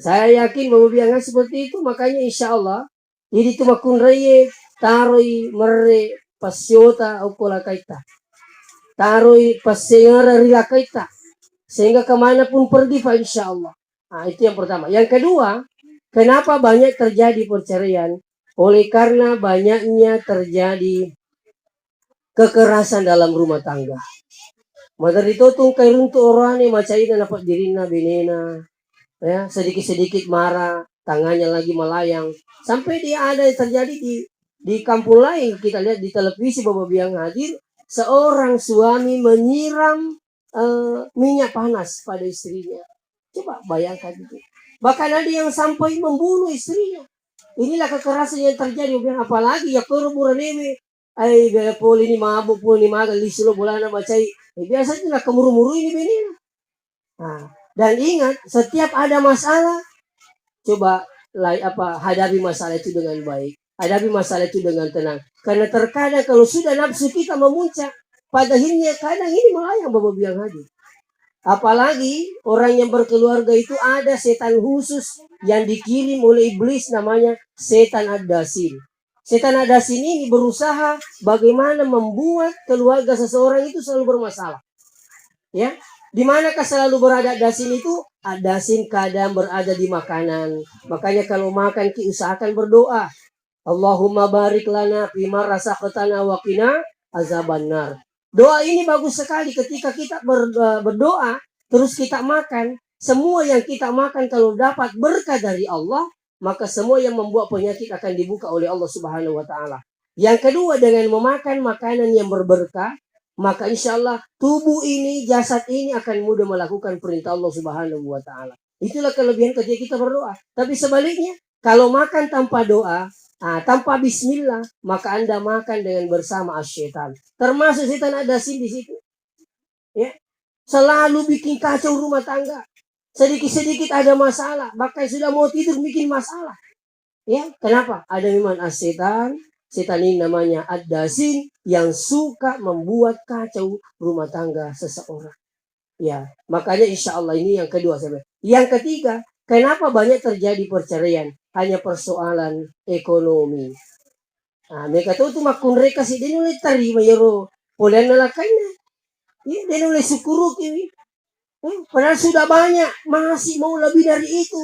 Saya yakin bahwa biangan seperti itu, makanya insya Allah jadi tumakun reye taroi mere pasiota ukola kaita taroi pasengara rila kaita sehingga kemanapun pergi Pak insya Allah. Nah, itu yang pertama. Yang kedua, kenapa banyak terjadi perceraian? Oleh karena banyaknya terjadi kekerasan dalam rumah tangga. Maka itu tuh kayak untuk orang yang macam ini dapat dirina benena, ya sedikit-sedikit marah, tangannya lagi melayang, sampai dia ada yang terjadi di kampung lain. Kita lihat di televisi Bapak Biang hadir, seorang suami menyiram minyak panas pada istrinya. Coba bayangkan itu. Bahkan ada yang sampai membunuh istrinya. Inilah kekerasan yang terjadi. Apalagi ya korban ini, bela poli ini mabuk poli magal di silo bolana macai. Biasanya lah kemuru-muru ini bini. Nah, dan ingat, setiap ada masalah, coba hadapi masalah itu dengan baik. Hadapi masalah itu dengan tenang. Karena terkadang kalau sudah nafsu kita memuncak, pada akhirnya kadang ini melayang Bapak Biang hadir. Apalagi orang yang berkeluarga itu ada setan khusus yang dikirim oleh iblis namanya setan ad-dasin. Setan ad-dasin ini berusaha bagaimana membuat keluarga seseorang itu selalu bermasalah. Ya, di manakah selalu berada dasin itu? Dasin kadang berada di makanan. Makanya kalau makan usahakan berdoa. Allahumma barik lana fima razaqtana wa qina azabannar. Doa ini bagus sekali ketika kita berdoa, terus kita makan. Semua yang kita makan kalau dapat berkah dari Allah, maka semua yang membuat penyakit akan dibuka oleh Allah Subhanahu wa taala. Yang kedua, dengan memakan makanan yang berberkah, maka insya Allah tubuh ini, jasad ini akan mudah melakukan perintah Allah Subhanahu wa taala. Itulah kelebihan ketika kita berdoa. Tapi sebaliknya, kalau makan tanpa doa, tanpa bismillah, maka Anda makan dengan bersama asyaitan. Termasuk setan ada di situ. Ya. Selalu bikin kacau rumah tangga. Sedikit-sedikit ada masalah, bahkan sudah mau tidur bikin masalah. Ya, kenapa? Ada memang asyaitan. Setan ini namanya ad-dasin yang suka membuat kacau rumah tangga seseorang. Ya, makanya insya Allah ini yang kedua. Yang ketiga, kenapa banyak terjadi perceraian? Hanya persoalan ekonomi. Nah, mereka tahu tuh makun mereka sih dia nulai terima yero. Polen nalakainya. Ya, dia nulai syukuru kiwi. Padahal sudah banyak, masih mau lebih dari itu.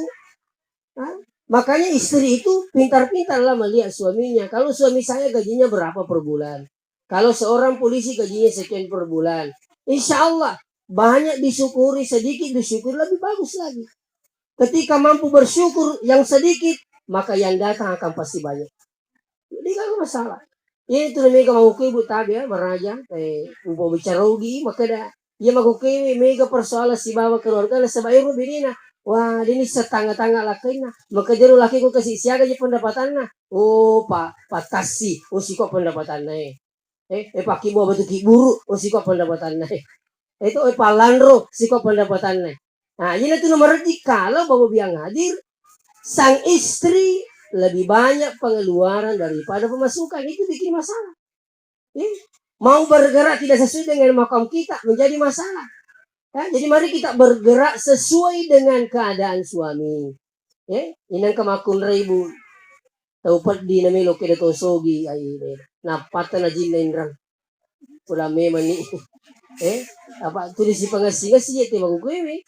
Makanya istri itu pintar-pintarlah melihat suaminya. Kalau suami saya gajinya berapa per bulan. Kalau seorang polisi gajinya sekian per bulan. Insya Allah banyak disyukuri, sedikit disyukuri, lebih bagus lagi. Ketika mampu bersyukur yang sedikit, maka yang datang akan pasti banyak. Jadi gak masalah. Ini tuh mega mau ibu tadi ya, beraja. Mau bicara rugi, maka dah. Ia mau mega persoalan si bawa keluarga, sebayar binina. Wah, ini setangga-tangga lakinya. Maka jeru laki ku kasih siaga aja pendapatannya. Oh, pak kasih. Oh, si kok pendapatannya. Pak kibo batu kiburu. Oh, si kok pendapatannya. Itu pak landro. Si kok pendapatannya. Nah, ini tuh nomor 3. Kalau Bapak Biang hadir, sang istri lebih banyak pengeluaran daripada pemasukan. Itu bikin masalah. Mau bergerak tidak sesuai dengan makam kita menjadi masalah. Ya, jadi mari kita bergerak sesuai dengan keadaan suami. Ya, inang kamakun ribu. Taupat di namilo keda tosogi ay napata na jinlendran. Pula memang ni. Apa tulis si pangasing-asing ito magukuwi.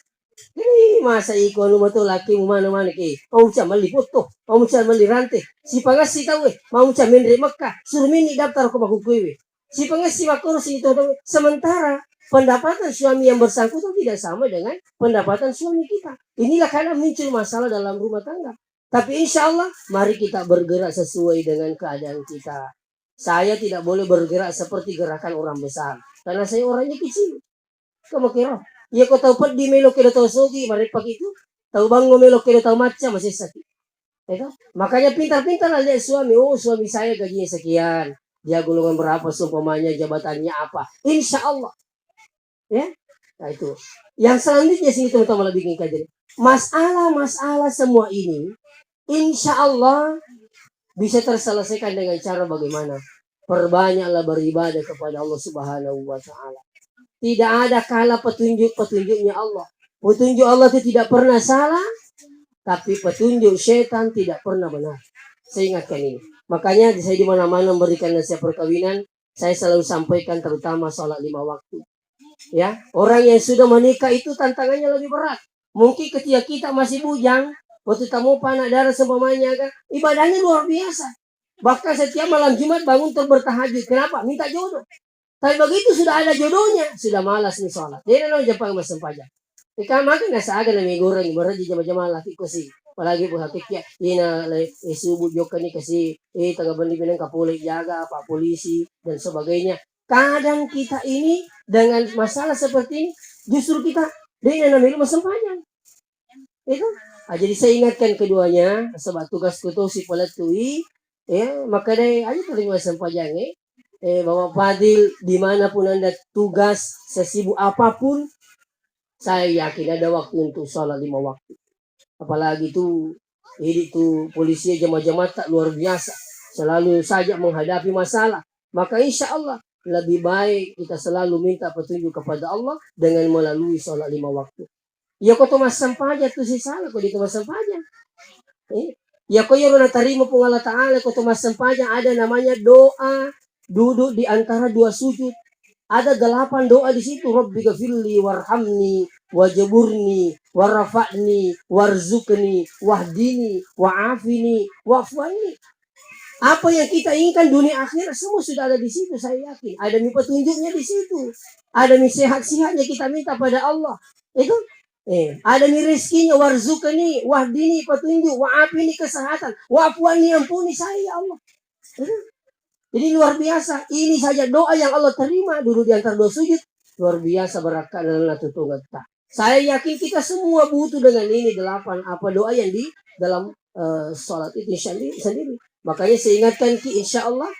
Ini masa iko ano mo to laki mo mana-mana kay. Mau siya malipot to. Mau siya malirante. Si pangasing tahu mau siya menre makka. Surumin ni daftar ko magukuwi. Si pangasing makurus ito sementara pendapatan suami yang bersangkutan tidak sama dengan pendapatan suami kita. Inilah karena muncul masalah dalam rumah tangga. Tapi insya Allah, mari kita bergerak sesuai dengan keadaan kita. Saya tidak boleh bergerak seperti gerakan orang besar. Karena saya orangnya kecil. Kamu kira? Ya kau tahu pad di melo kilo tahu sogi, mari pagi itu. Tahu bang melo kilo tahu macam masih sakit. Makanya pintar-pintar lah lihat suami. Oh, suami saya gajinya sekian. Dia golongan berapa, seumpamanya jabatannya apa. Insya Allah. Ya, nah itu. Yang selanjutnya sini teman-teman lebih kajian. Masalah-masalah semua ini, insya Allah bisa terselesaikan dengan cara bagaimana? Perbanyaklah beribadah kepada Allah Subhanahu wa taala. Tidak ada kalah petunjuk-petunjuknya Allah. Petunjuk Allah itu tidak pernah salah, Tapi petunjuk setan tidak pernah benar. Saya ingatkan ini. Makanya saya di mana-mana memberikan nasihat perkawinan, saya selalu sampaikan terutama sholat 5 waktu. Ya, orang yang sudah menikah itu tantangannya lebih berat. Mungkin ketika kita masih bujang, waktu tamu panak darah semuanya kan, ibadahnya luar biasa. Bahkan setiap malam Jumat bangun bertahajud. Kenapa? Minta jodoh. Tapi begitu sudah ada jodohnya, sudah malas nih sholat. Dia nak jepang masam pajak. Ika makin nasa aga na may goreng baraji jama-jama laki ko si palagi po hakik ya ina subuh joka nih kasi tangga bandi pinang kapulay jaga pak polisi dan sebagainya. Kadang kita ini dengan masalah seperti ini justru kita dengan namanya masam panjang. Itu jadi saya ingatkan keduanya sebab tugas kutu si pelatui ya maka deh aja paling masam panjang Bapak Fadil dimanapun Anda tugas sesibuk apapun saya yakin ada waktu untuk sholat 5 waktu. Apalagi itu ini tuh polisi jamaah-jamaah tak luar biasa. Selalu saja menghadapi masalah. Maka insya Allah lebih baik kita selalu minta petunjuk kepada Allah dengan melalui sholat 5 waktu. Ya kau tuh masam paja tuh si salah kau di masam paja. Ya kau yang terima pun Allah Ta'ala kau tuh masam paja ada namanya doa duduk di antara 2 sujud. Ada 8 doa di situ. Rabbi ghafirli warhamni wajaburni warafa'ni warzukni wahdini wa'afini wa'afwani. Apa yang kita inginkan dunia akhir semua sudah ada di situ, saya yakin. Ada petunjuknya di situ. Ada sehat-sehatnya kita minta pada Allah. Itu ada rezekinya warzukni wahdini petunjuk wa'afini kesehatan wa'afwani ampuni saya Allah. Itu. Jadi luar biasa. Ini saja doa yang Allah terima dulu di antara 2 sujud. Luar biasa berkat dalam tutungata. Saya yakin kita semua butuh dengan ini 8 apa doa yang di dalam sholat itu sendiri. Makanya saya ingatkan insya Allah.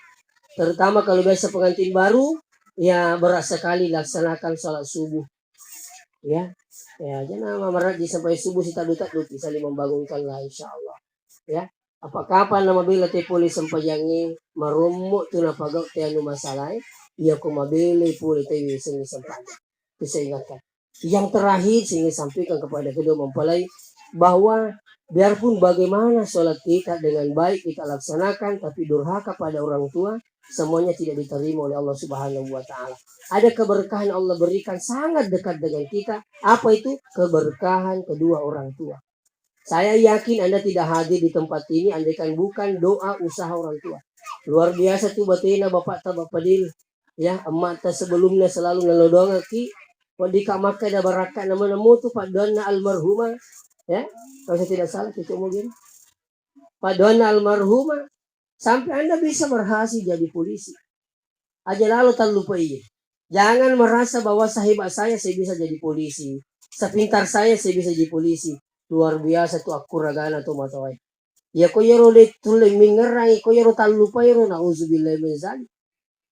Terutama kalau biasa pengantin baru. Ya berat sekali laksanakan sholat subuh. Ya jangan meraji sampai subuh si tak bisa membangunkan lah insya Allah. Ya. Apakah nama bila te polis sempajangi marumuk tu na pagaw te anu masalah ia ko mabili puli te wising sampaikan. Itu saya ingatkan. Yang terakhir saya ingin sampaikan kepada kedua mempelai bahwa biarpun bagaimana sholat kita dengan baik kita laksanakan tapi durhaka pada orang tua semuanya tidak diterima oleh Allah Subhanahu wa taala. Ada keberkahan Allah berikan sangat dekat dengan kita. Apa itu? Keberkahan kedua orang tua. Saya yakin Anda tidak hadir di tempat ini andaikan bukan doa usaha orang tua. Luar biasa tuh batina bapak ta bapak dil. Ya, emak ta sebelumnya selalu ngelodong ki. Di kamar ada barakat nama-nama tuh Pak Dona almarhumah. Ya, kalau saya tidak salah itu mungkin. Pak Dona almarhumah sampai Anda bisa berhasil jadi polisi. Aja lalu tak lupa iya. Jangan merasa bahwa sahibat saya bisa jadi polisi. Sepintar saya bisa jadi polisi. Luar biasa tuh aku ragana tuh matawai. Ya ko yero le tule mingerai ko yero talupa yero na uzubillah min zalik.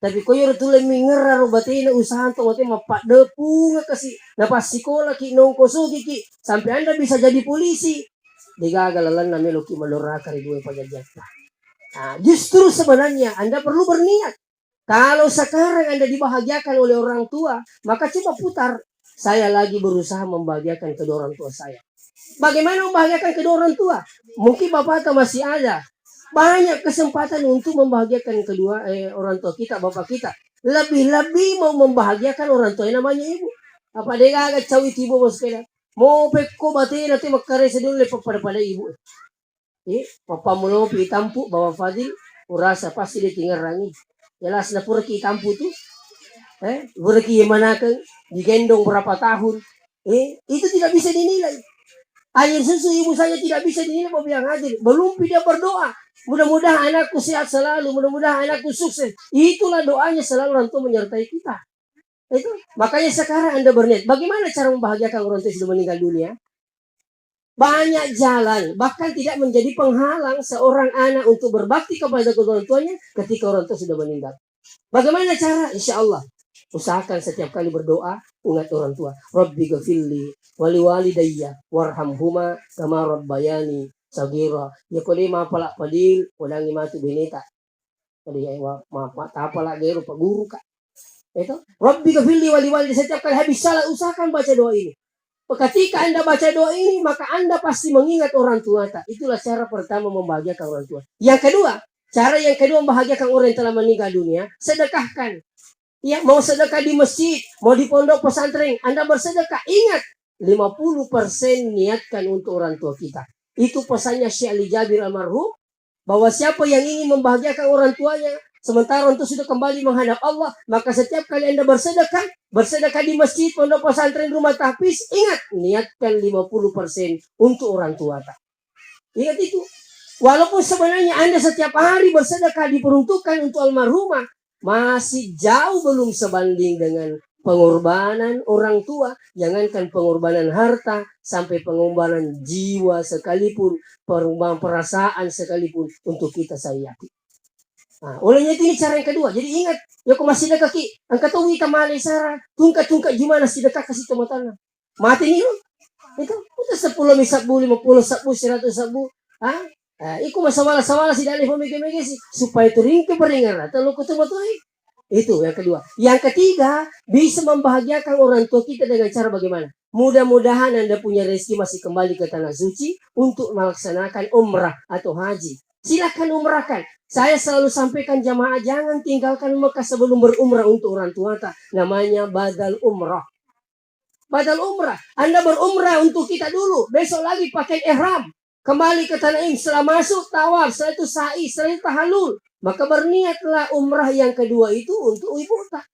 Tapi ko yero tule mingera ro batina usaha to mate mapak depu kasi napas sekolah ki nong kosugi ki sampai Anda bisa jadi polisi. Digagalalan na meloki maloraka ri dua pajajata. Nah, justru sebenarnya Anda perlu berniat. Kalau sekarang Anda dibahagiakan oleh orang tua, maka coba putar. Saya lagi berusaha membahagiakan kedua orang tua saya. Bagaimana membahagiakan kedua orang tua? Mungkin bapak atau masih ada. Banyak kesempatan untuk membahagiakan kedua orang tua kita, bapak kita. Lebih-lebih mau membahagiakan orang tua yang namanya ibu. Apa dia agak cawi ibu bos kena. Mau peko batin nanti makare sedul lepak pada ibu. Papa mulo pi tampu bawa Fadil urasa pasti dia tinggal rangi. Jelas na pura ki tampu tuh. Pura ki mana kan digendong berapa tahun. Itu tidak bisa dinilai. Air susu ibu saya tidak bisa dinilai mau bilang hadir. Belum dia berdoa. Mudah-mudahan anakku sehat selalu. Mudah-mudahan anakku sukses. Itulah doanya selalu orang tua menyertai kita. Itu. Makanya sekarang Anda berniat. Bagaimana cara membahagiakan orang tua sudah meninggal dunia? Banyak jalan. Bahkan tidak menjadi penghalang seorang anak untuk berbakti kepada kedua orang tuanya ketika orang tua sudah meninggal. Bagaimana cara? Insya Allah. Usahakan setiap kali berdoa ingat orang tua. Rabbi ghafirli wali walidayya warhamhuma kama rabbayani sagira. Ya kodi mapala padil wadangi matu bineta. Kodi ya mapala gero pak guru kak. Itu Rabbi ghafirli wali walidayya setiap kali habis salat usahakan baca doa ini. Ketika Anda baca doa ini, maka Anda pasti mengingat orang tua. Itulah cara pertama membahagiakan orang tua. Yang kedua, cara yang kedua membahagiakan orang yang telah meninggal dunia, sedekahkan. Ya, mau sedekah di masjid, mau di pondok pesantren, Anda bersedekah. Ingat, 50% niatkan untuk orang tua kita. Itu pesannya Syekh Ali Jabir almarhum, bahwa siapa yang ingin membahagiakan orang tuanya, sementara untuk sudah kembali menghadap Allah, maka setiap kali Anda bersedekah di masjid, pondok pesantren, rumah tahfiz, ingat, niatkan 50% untuk orang tua. Ingat itu. Walaupun sebenarnya Anda setiap hari bersedekah diperuntukkan untuk almarhumah, masih jauh belum sebanding dengan pengorbanan orang tua. Jangankan pengorbanan harta, sampai pengorbanan jiwa sekalipun, pengorbanan perasaan sekalipun untuk kita, saya yakin. Nah, olehnya ini cara yang kedua. Jadi ingat, ya kau masih dekat ki, angkat tahu kita malai sara, tungkat gimana sih dekat kasih teman-teman. Mati nih loh. Itu udah 10 sabu, 50 sabu, 100 sabu. Iku masalah si dalih pemikir-mikir sih supaya turing ke beringan atau lu ketemu tuh. Itu yang kedua. Yang ketiga, bisa membahagiakan orang tua kita dengan cara bagaimana? Mudah-mudahan Anda punya rezeki masih kembali ke tanah suci untuk melaksanakan umrah atau haji. Silakan umrahkan. Saya selalu sampaikan jamaah, jangan tinggalkan Mekah sebelum berumrah untuk orang tua. Namanya badal umrah. Badal umrah. Anda berumrah untuk kita dulu. Besok lagi pakai ihram. Kembali ke Tanah Im, setelah masuk tawaf, setelah itu sa'i, setelah itu tahalul. Maka berniatlah umrah yang kedua itu untuk ibu tak.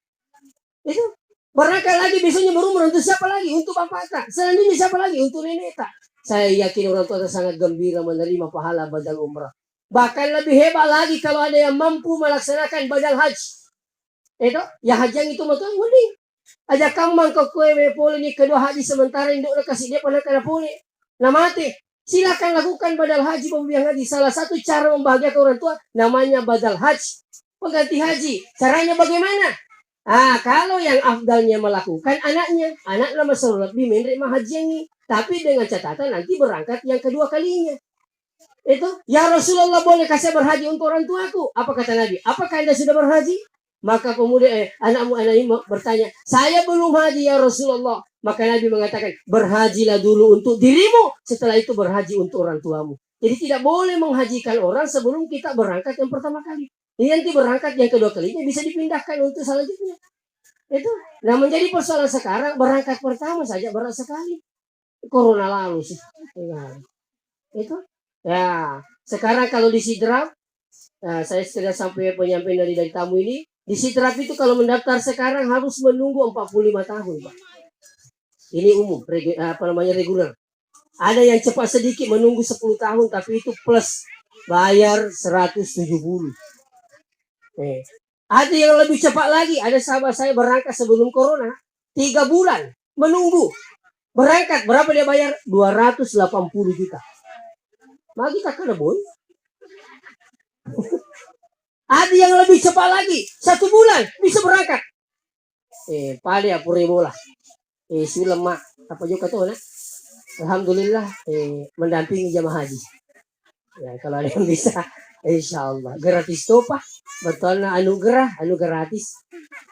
Itu. Berangkat lagi besoknya berumrah untuk siapa lagi? Untuk bapak tak. Selanjutnya siapa lagi? Untuk nenek tak. Saya yakin orang tua sangat gembira menerima pahala badal umrah. Bahkan lebih hebat lagi kalau ada yang mampu melaksanakan badal haji. Itu, ya haji yang itu betul mending. Aja kamang ke kue pole ni kedua haji sementara induk kasih dia pernah kena pole. Nah mati. Silakan lakukan badal haji pembiayaan haji. Salah satu cara membahagiakan orang tua namanya badal haji, pengganti haji. Caranya bagaimana? Kalau yang afdalnya melakukan anaknya, anak nama lebih menerima haji ini, tapi dengan catatan nanti berangkat yang kedua kalinya. Itu, ya Rasulullah boleh kasih berhaji untuk orang tuaku? Apa kata Nabi? Apakah Anda sudah berhaji? Maka pemuda anak ini bertanya, saya belum haji ya Rasulullah. Maka Nabi mengatakan, berhajilah dulu untuk dirimu, setelah itu berhaji untuk orang tuamu. Jadi tidak boleh menghajikan orang sebelum kita berangkat yang pertama kali. Ini nanti berangkat yang kedua kalinya bisa dipindahkan untuk selanjutnya. Itu. Nah menjadi persoalan sekarang, berangkat pertama saja berat sekali. Corona lalu sih. Ya. Itu. Ya, sekarang kalau di Sidrap, saya sudah sampai penyampaian dari tamu ini. Di Sidrap itu kalau mendaftar sekarang harus menunggu 45 tahun, Pak. Ini umum, reguler. Ada yang cepat sedikit menunggu 10 tahun, tapi itu plus bayar 170. Ada yang lebih cepat lagi. Ada sahabat saya berangkat sebelum corona, 3 bulan menunggu. Berangkat, berapa dia bayar? 280 juta. Maka kita kena boy. Ada yang lebih cepat lagi, 1 bulan bisa berangkat. Pada apure bola. Sulam mak apa juga tuh nak. Alhamdulillah mendampingi jamaah haji. Ya kalau ada yang bisa, insyaallah gratis tuh pak. Betulnya anugerah gratis.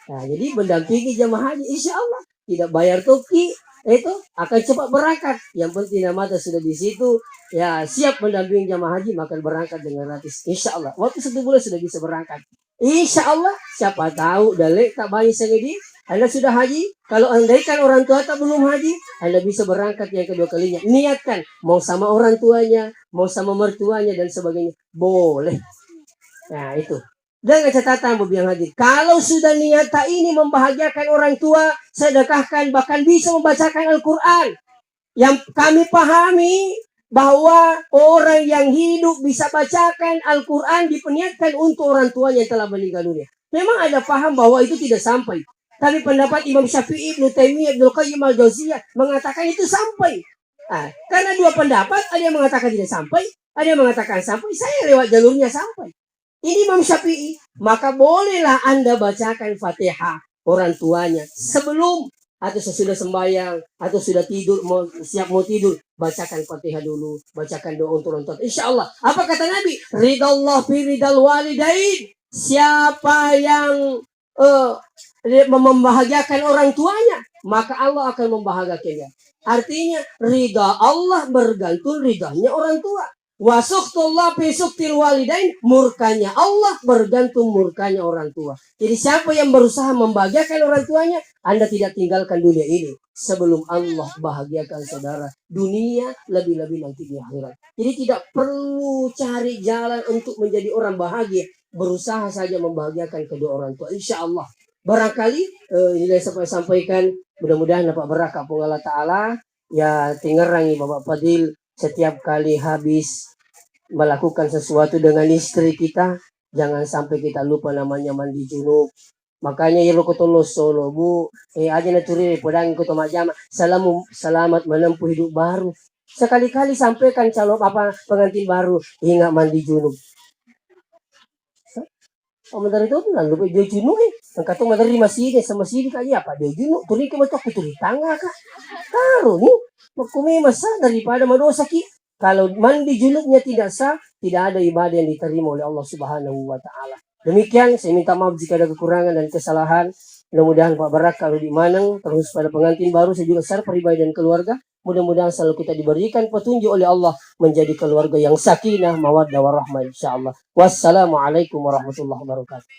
Nah, jadi mendampingi jamaah haji, insyaallah tidak bayar toki. Itu akan cepat berangkat. Yang penting nama sudah di situ, ya siap mendampingi jamaah haji, maka berangkat dengan gratis. Insya Allah, waktu 1 bulan sudah bisa berangkat. Insya Allah, siapa tahu dalek tak banyak segede. Anda sudah haji, kalau andaikan orang tua tak belum haji, Anda bisa berangkat yang kedua kalinya. Niatkan, mau sama orang tuanya, mau sama mertuanya dan sebagainya, boleh. Nah itu. Dengan catatan yang hadir, kalau sudah niat ini membahagiakan orang tua, sedekahkan, bahkan bisa membacakan Al-Quran. Yang kami pahami bahwa orang yang hidup bisa bacakan Al-Quran diperniatkan untuk orang tuanya yang telah meninggal dunia. Memang ada paham bahwa itu tidak sampai. Tapi pendapat Imam Syafi'i, Ibnu Taimiyah, Ibnu Qayyim Al-Jauziyah mengatakan itu sampai. Karena dua pendapat, ada yang mengatakan tidak sampai, ada yang mengatakan sampai. Saya lewat jalurnya sampai. Ini Imam Syafi'i, maka bolehlah Anda bacakan Fatihah orang tuanya sebelum atau sesudah sembahyang atau sudah tidur, siap mau tidur, bacakan Fatihah dulu, bacakan doa untuk orang tua. Insyaallah. Apa kata Nabi? Ridallah fi ridal walidain. Siapa yang membahagiakan orang tuanya, maka Allah akan membahagiakannya. Artinya ridha Allah bergantung ridhanya orang tua. Wasuktullah fi suktil walidain, murkanya Allah bergantung murkanya orang tua. Jadi siapa yang berusaha membahagiakan orang tuanya, Anda tidak tinggalkan dunia ini sebelum Allah bahagiakan saudara dunia, lebih-lebih nanti di akhirat. Jadi tidak perlu cari jalan untuk menjadi orang bahagia, berusaha saja membahagiakan kedua orang tua. Insya Allah. Barangkali ini saya sampaikan, mudah-mudahan dapat berkah Allah Ta'ala. Ya tinggarangi Bapak Fadil setiap kali habis melakukan sesuatu dengan istri kita, jangan sampai kita lupa namanya mandi junub. Makanya ya lo tulus solo bu, aja naturi podang ko tumajama, selamat menempuh hidup baru. Sekali-kali sampaikan calon pengantin baru, ingat mandi junub. Dari itu lalu dia junub ang katong madari masih sama sini kaya apa dia junub, tuli ka matok tuli tanga ka. Karo ni, magkumimasa daripada madosa ki. Kalau mandi junubnya tidak sah, tidak ada ibadah yang diterima oleh Allah Subhanahu wa Ta'ala. Demikian, saya minta maaf jika ada kekurangan dan kesalahan. Mudah-mudahan Pak Barak kalau di Manang, terus pada pengantin baru, saya juga secara pribadi dan keluarga. Mudah-mudahan selalu kita diberikan petunjuk oleh Allah menjadi keluarga yang sakinah, mawaddah, warahmah, insyaAllah. Wassalamualaikum warahmatullahi wabarakatuh.